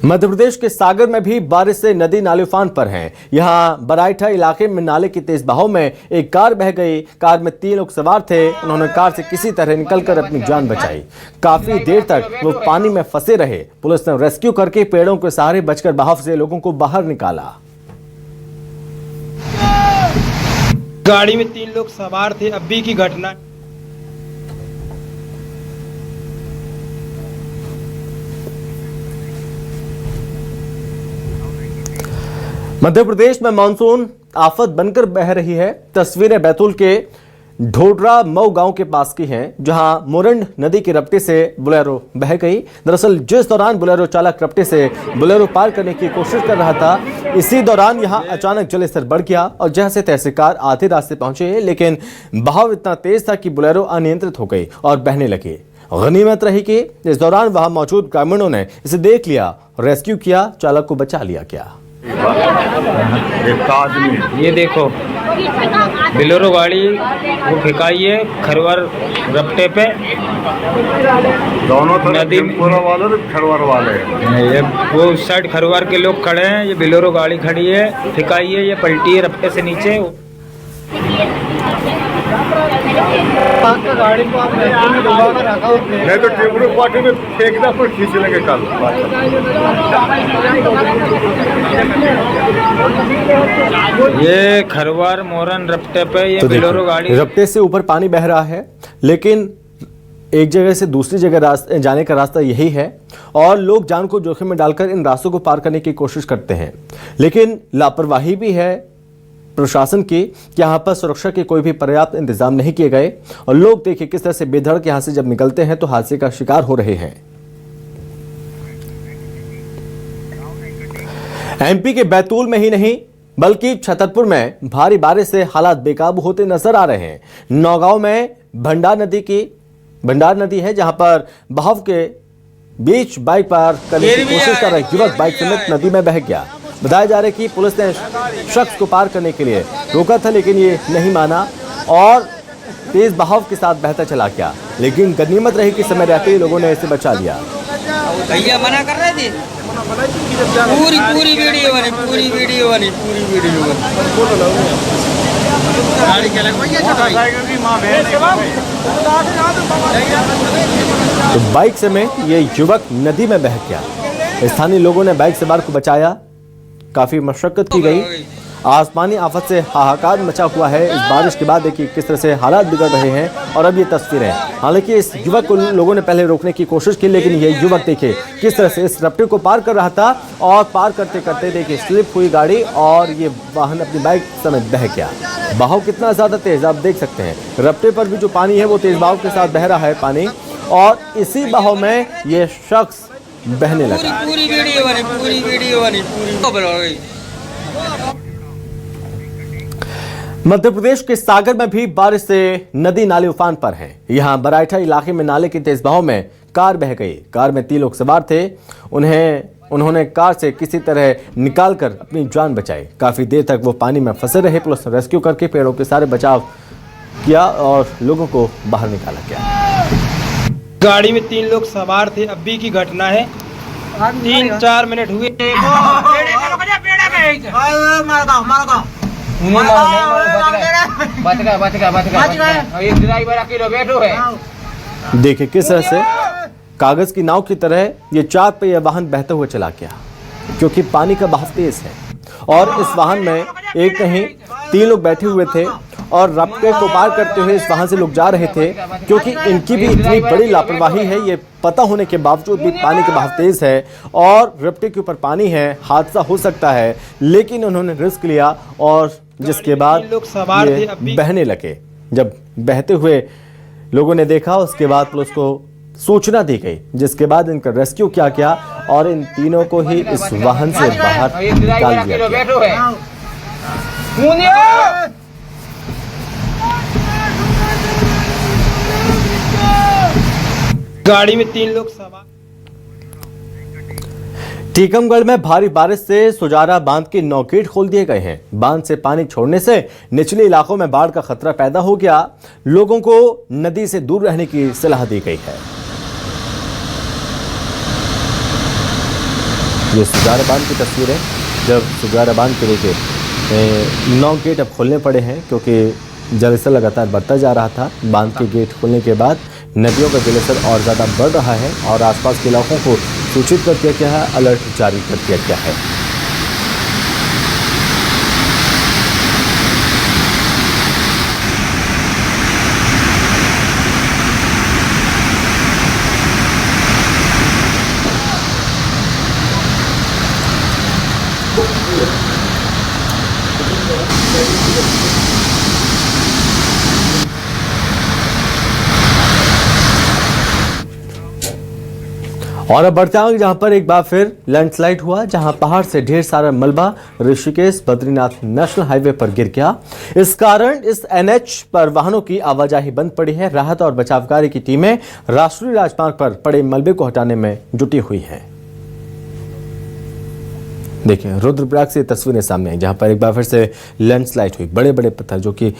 मध्य प्रदेश के सागर में भी बारिश से नदी नाले उफान पर हैं। यहां बराइठा इलाके में नाले की तेज बहाव में एक कार बह गई। कार में 3 लोग सवार थे। उन्होंने कार से किसी तरह निकलकर अपनी जान बचाई। काफी देर तक वो पानी में फंसे रहे। पुलिस ने रेस्क्यू करके पेड़ों के सहारे बचकर बहाव से लोगों को बाहर निकाला। गाड़ी में 3 लोग सवार थे। अभी की घटना। मध्य प्रदेश में मानसून आफत बनकर बह रही है। तस्वीरें बैतूल के ढोडरा मऊ गांव के पास की हैं, जहां मोरंड नदी के रपटे से बोलेरो बह गई। दरअसल जिस दौरान बोलेरो चालक रपटे से बोलेरो पार करने की कोशिश कर रहा था, इसी दौरान यहां अचानक जलस्तर बढ़ गया और जैसे तैसे कार आधे रास्ते पहुंचे, लेकिन बहाव इतना तेज था कि बोलेरो अनियंत्रित हो गई और बहने लगी। गनीमत रही कि इस दौरान वहां मौजूद ग्रामीणों ने इसे देख लिया, रेस्क्यू किया, चालक को बचा लिया गया। ये देखो बोलेरो गाड़ी वो फिकाई है खरवर रपटे पे। दोनों नदी वाले खरवर वाले ये वो उस साइड खरवर के लोग खड़े हैं। ये बोलेरो गाड़ी खड़ी है, फिकाई है, ये पलटी है रपटे से नीचे। गाड़ी को आप नहीं तो टेबल पार्टी में फेंकना पर खींच लेंगे कल। ये खरवार मोरन रपटे पे ये बोलेरो गाड़ी रपटे से ऊपर पानी बह रहा है, लेकिन एक जगह से दूसरी जगह जाने का रास्ता यही है और लोग जान को जोखिम में डालकर इन रास्तों को पार करने की कोशिश करते हैं। लेकिन लापरवाही भी है प्रशासन की कि यहाँ पर सुरक्षा के कोई भी पर्याप्त इंतजाम नहीं किए गए और लोग देखिए किस तरह से बेधड़क यहाँ से जब निकलते हैं तो हादसे का शिकार हो रहे हैं। एमपी के बैतूल में ही नहीं बल्कि छतरपुर में भारी बारिश से हालात बेकाबू होते नजर आ रहे हैं। नौगांव में भंडार नदी है, जहां पर बहाव के बीच बाइक पार करने की कोशिश कर रहे युवक बाइक समेत नदी में बह गया। बताया जा रहा है कि पुलिस ने शख्स को पार करने के लिए रोका था, लेकिन ये नहीं माना और तेज बहाव के साथ बहता चला गया। लेकिन गनीमत रही कि समय रहते ही लोगों ने इसे बचा लिया। भैया मना कर रहे थे। पूरी वीडियो बनी। तो बाइक समेत ये युवक नदी में बह गया। स्थानीय लोगों ने बाइक सवार को बचाया। काफी मशक्कत की गई। आसमानी आफत से हाहाकार मचा हुआ है। इस बारिश के बाद देखिए किस तरह से हालात बिगड़ रहे हैं और अब ये तस्वीरें। हालांकि इस युवक को लोगों ने पहले रोकने की कोशिश की, लेकिन ये युवक देखिए किस तरह से इस रपटे को पार कर रहा था और पार करते करते देखिए स्लिप हुई गाड़ी और ये वाहन अपनी बाइक समेत बह गया। बहाव कितना ज्यादा तेज आप देख सकते हैं। रपटे पर भी जो पानी है वो तेज बहाव के साथ बह रहा है पानी और इसी बहाव में ये शख्स बहने लगा। पूरी वीडियो बनी। मध्य प्रदेश के सागर में भी बारिश से नदी नाले उफान पर हैं। यहां बराइठा इलाके में नाले की तेज बहाव में कार बह गई। कार में 3 लोग सवार थे। उन्होंने कार से किसी तरह निकालकर अपनी जान बचाई। काफी देर तक वो पानी में फंसे रहे। पुलिस ने रेस्क्यू करके पेड़ों के सारे बचाव किया और लोगों को बाहर निकाला गया। गाड़ी में 3 लोग सवार थे। अभी की घटना है। 3-4 मिनट हुए। देखिए किस तरह से कागज की नाव की तरह ये 4 पहिया वाहन बहते हुए चला गया, क्योंकि पानी का बहाव तेज है और इस वाहन में एक नहीं 3 लोग बैठे हुए थे और रपटे को पार करते हुए इस वाहन से लोग जा रहे थे। क्योंकि इनकी भी इतनी बड़ी लापरवाही है, ये पता होने के बावजूद भी पानी का बहाव तेज है और रपटे के ऊपर पानी है, हादसा हो सकता है, लेकिन उन्होंने रिस्क लिया और जिसके बाद ये बहने लगे। जब बहते हुए लोगों ने देखा, उसके बाद पुलिस को सूचना दी गई, जिसके बाद इनका रेस्क्यू किया गया और इन तीनों को ही इस वाहन से बाहर निकाल दिया गया। गाड़ी में 3 लोग सवार। टीकमगढ़ में भारी बारिश से सुजारा बांध के 9 गेट खोल दिए गए हैं। बांध से पानी छोड़ने से निचले इलाकों में बाढ़ का खतरा पैदा हो गया। लोगों को नदी से दूर रहने की सलाह दी गई है। ये सुजारा बांध की तस्वीर है। जब सुजारा बांध के देखिए 9 गेट अब खोलने पड़े हैं क्योंकि जलस्तर लगातार बढ़ता जा रहा था। बांध के गेट खोलने के बाद नदियों का जलस्तर और ज़्यादा बढ़ रहा है और आसपास के इलाकों को सूचित कर दिया गया है, अलर्ट जारी कर दिया गया है। और अब बढ़ते आगे जहां पर एक बार फिर लैंडस्लाइड हुआ, जहां पहाड़ से ढेर सारा मलबा ऋषिकेश बद्रीनाथ नेशनल हाईवे पर गिर गया। इस कारण इस NH पर वाहनों की आवाजाही बंद पड़ी है। राहत और बचाव कार्य की टीमें राष्ट्रीय राजमार्ग पर पड़े मलबे को हटाने में जुटी हुई हैं। देखिए रुद्रप्रयाग से तस्वीरें सामने आई जहां पर एक बार फिर से लैंडस्लाइड हुई। बड़े बड़े पत्थर जो कि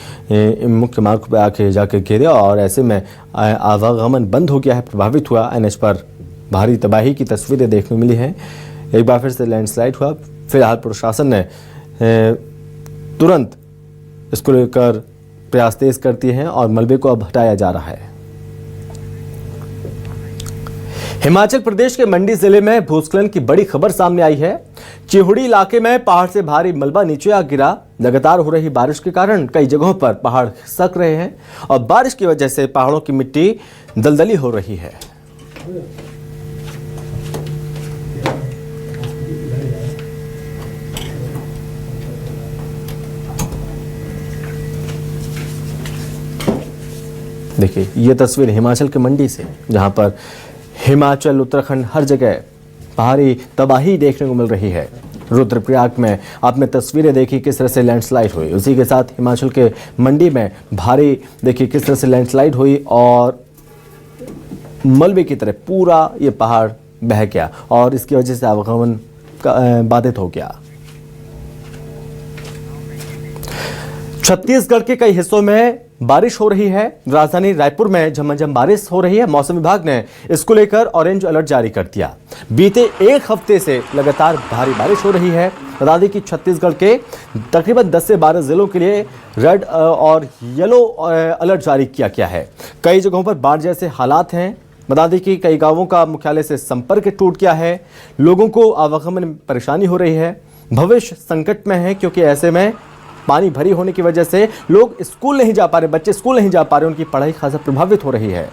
मुख्य मार्ग पर आके जाकर गिरे और ऐसे में आवागमन बंद हो गया है, प्रभावित हुआ। NH पर भारी तबाही की तस्वीरें देखने मिली हैं। एक बार फिर से लैंडस्लाइड हुआ। फिलहाल प्रशासन ने तुरंत इसको लेकर प्रयास तेज कर दिए हैं और मलबे को अब हटाया जा रहा है। हिमाचल प्रदेश के मंडी जिले में भूस्खलन की बड़ी खबर सामने आई है। चिहुड़ी इलाके में पहाड़ से भारी मलबा नीचे आ गिरा। लगातार हो रही बारिश के कारण कई जगहों पर पहाड़ खिसक रहे हैं और बारिश की वजह से पहाड़ों की मिट्टी दलदली हो रही है। देखिए ये तस्वीर हिमाचल के मंडी से, जहां पर हिमाचल उत्तराखंड हर जगह भारी तबाही देखने को मिल रही है। रुद्रप्रयाग में आपने तस्वीरें देखी किस तरह से लैंडस्लाइड हुई, उसी के साथ हिमाचल के मंडी में भारी देखिए किस तरह से लैंडस्लाइड हुई और मलबे की तरह पूरा ये पहाड़ बह गया और इसकी वजह से आवागमन बाधित हो गया। छत्तीसगढ़ के कई हिस्सों में बारिश हो रही है। राजधानी रायपुर में झमाझम बारिश हो रही है। मौसम विभाग ने इसको लेकर ऑरेंज अलर्ट जारी कर दिया। बीते एक हफ्ते से लगातार भारी बारिश हो रही है। बता दें कि छत्तीसगढ़ के तकरीबन 10 से 12 जिलों के लिए रेड और येलो अलर्ट जारी किया गया है। कई जगहों पर बाढ़ जैसे हालात हैं। बता दें कि कई गांवों का मुख्यालय से संपर्क टूट गया है। लोगों को आवागमन में परेशानी हो रही है। भविष्य संकट में है क्योंकि ऐसे में पानी भरी होने की वजह से लोग स्कूल नहीं जा पा रहे, बच्चे स्कूल नहीं जा पा रहे, उनकी पढ़ाई खासा प्रभावित हो रही है।